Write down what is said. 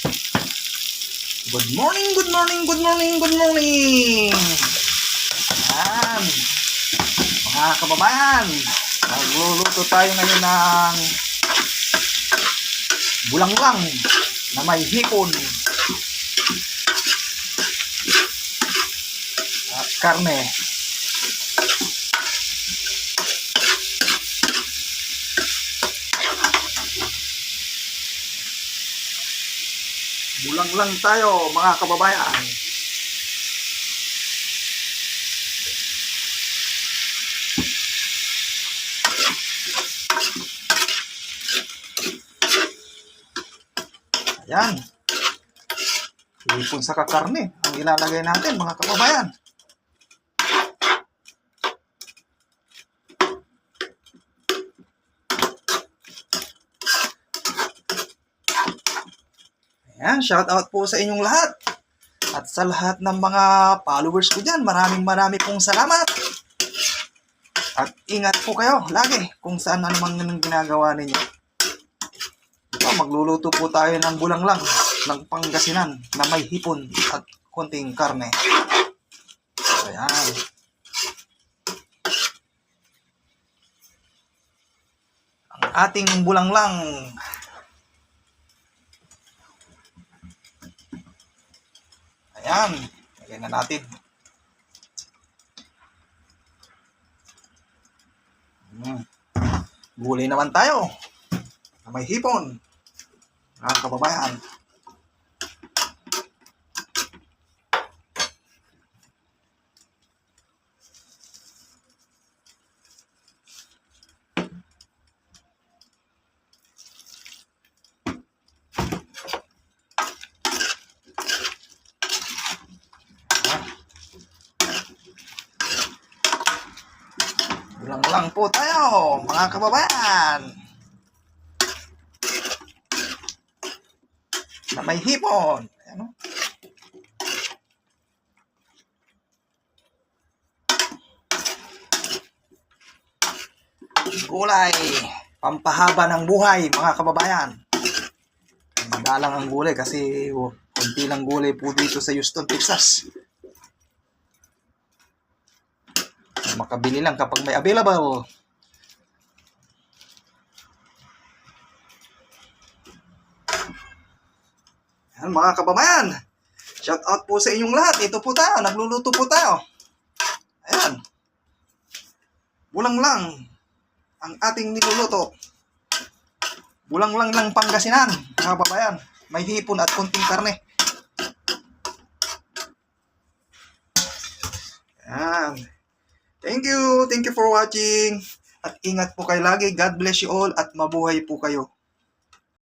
Good morning, good morning, good morning, good morning. Ayan. Mga kababayan, nagluluto tayo ngayon ng bulanglang na may hipon at karne. Bulanglang tayo mga kababayan. Ayan. Hipon sa kakarne ang ilalagay natin mga kababayan. Ayan, shout out po sa inyong lahat. At sa lahat ng mga followers ko dyan, maraming pong salamat. At ingat po kayo lagi kung saan anumang ginagawa ninyo. Ito, magluluto po tayo ng bulanglang ng Pangasinan na may hipon at konting karne. Ayan. Ang ating bulanglang. Ayan, lagyan na natin. Gulay naman tayo na may hipon. Mga kababayan. Bulanglang po tayo, mga kababayan. Na may hipon. Ayan, o. Gulay. Pampahaba ng buhay, mga kababayan. Madalang ang gulay kasi konti lang gulay po dito sa Houston, Texas. Makabili lang kapag may available. Ayan, mga kababayan. Shout out po sa inyong lahat. Ito po tayo. Nagluluto po tayo. Ayan. Bulanglang ang ating niluluto. Bulanglang ng Pangasinan, mga kababayan. May hipon at konting karne. Ayan. Thank you for watching. At ingat po kayo lagi. God bless you all at mabuhay po kayo.